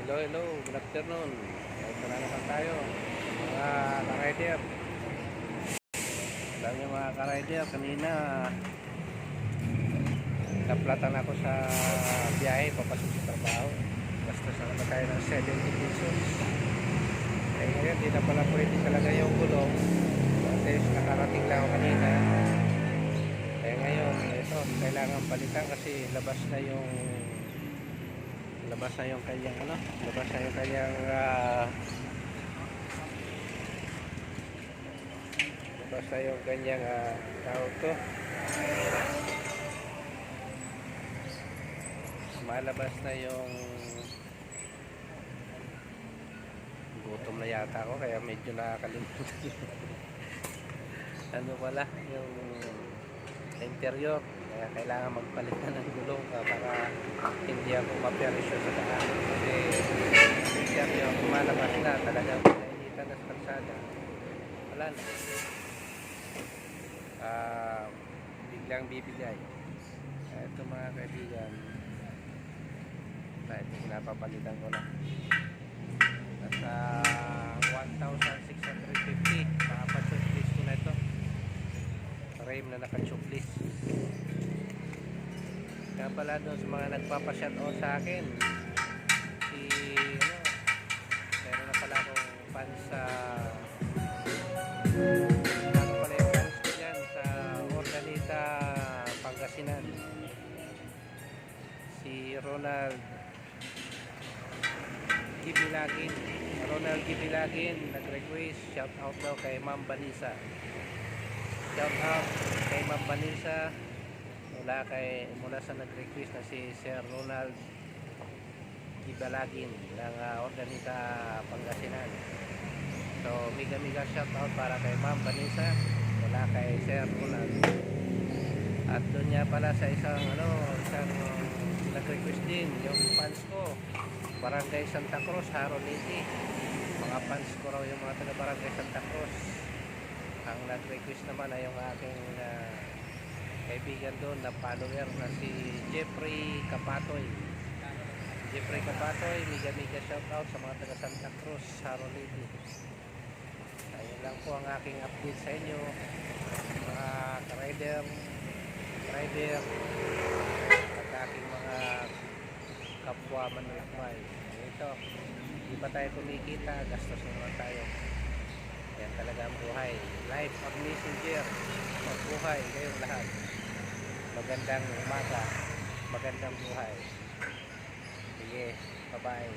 Hello, hello. Good afternoon. Ito na naman tayo. Mga ka-rider. Alam niyo mga ka-rider, kanina naplatan ako sa biyahe papasok sa trabaho. Basta sa naman tayo ng 70 pesos. Eh ngayon, di na pala pwede talaga yung gulong. At least nakarating lang ako kanina. Eh ngayon, ito, kailangan palitan kasi labas na yung kanyang labas na yung kanyang basta yung kanyang tawag to, malabas na yung gutom na yata ako kaya medyo nakakalimutan ano pala yung interior, kaya kailangan magpalit na ng gulong para hindi ako maperisyo sa daan kasi interior lumalabas na talagang pinainitan na sa kalsada, wala na, biglang bibigay. Ito mga kaibigan, ito pinapapalitan ko na nasa 1,650 nakapa-checklist ko na ito, frame na naka-checklist. Kaya pala doon sa mga nagpapa-shoutout sa akin, meron na pala akong fans sa Ordanita, Pangasinan, si Ronald Gibilagin nag-request shout out daw kay Ma'am Vanessa. Shout out kay Ma'am Vanessa mula sa nag-request na si Sir Ronald Gibilagin ng Ordanita, Pangasinan. So mega shout out para kay Ma'am Vanessa mula kay Sir Ronald. At doon niya pala sa isang nag-request din yung fans ko, Barangay Santa Cruz, Haro Liti. Mga fans ko raw yung mga taga Barangay Santa Cruz. Ang nag-request naman ay yung aking kaibigan doon na follower na si Jeffrey Kapatoy. Mega shout out sa mga taga Santa Cruz, Haro Liti. Ayun lang po ang aking update sa inyo mga ka-rider at aking mga kapwa manlalakbay. Ito, di ba tayo kumikita, gastos naman tayo. Yan talaga ang buhay. Life of messenger, magbuhay kayong lahat. Magandang umaga, magandang buhay. Sige, bye bye.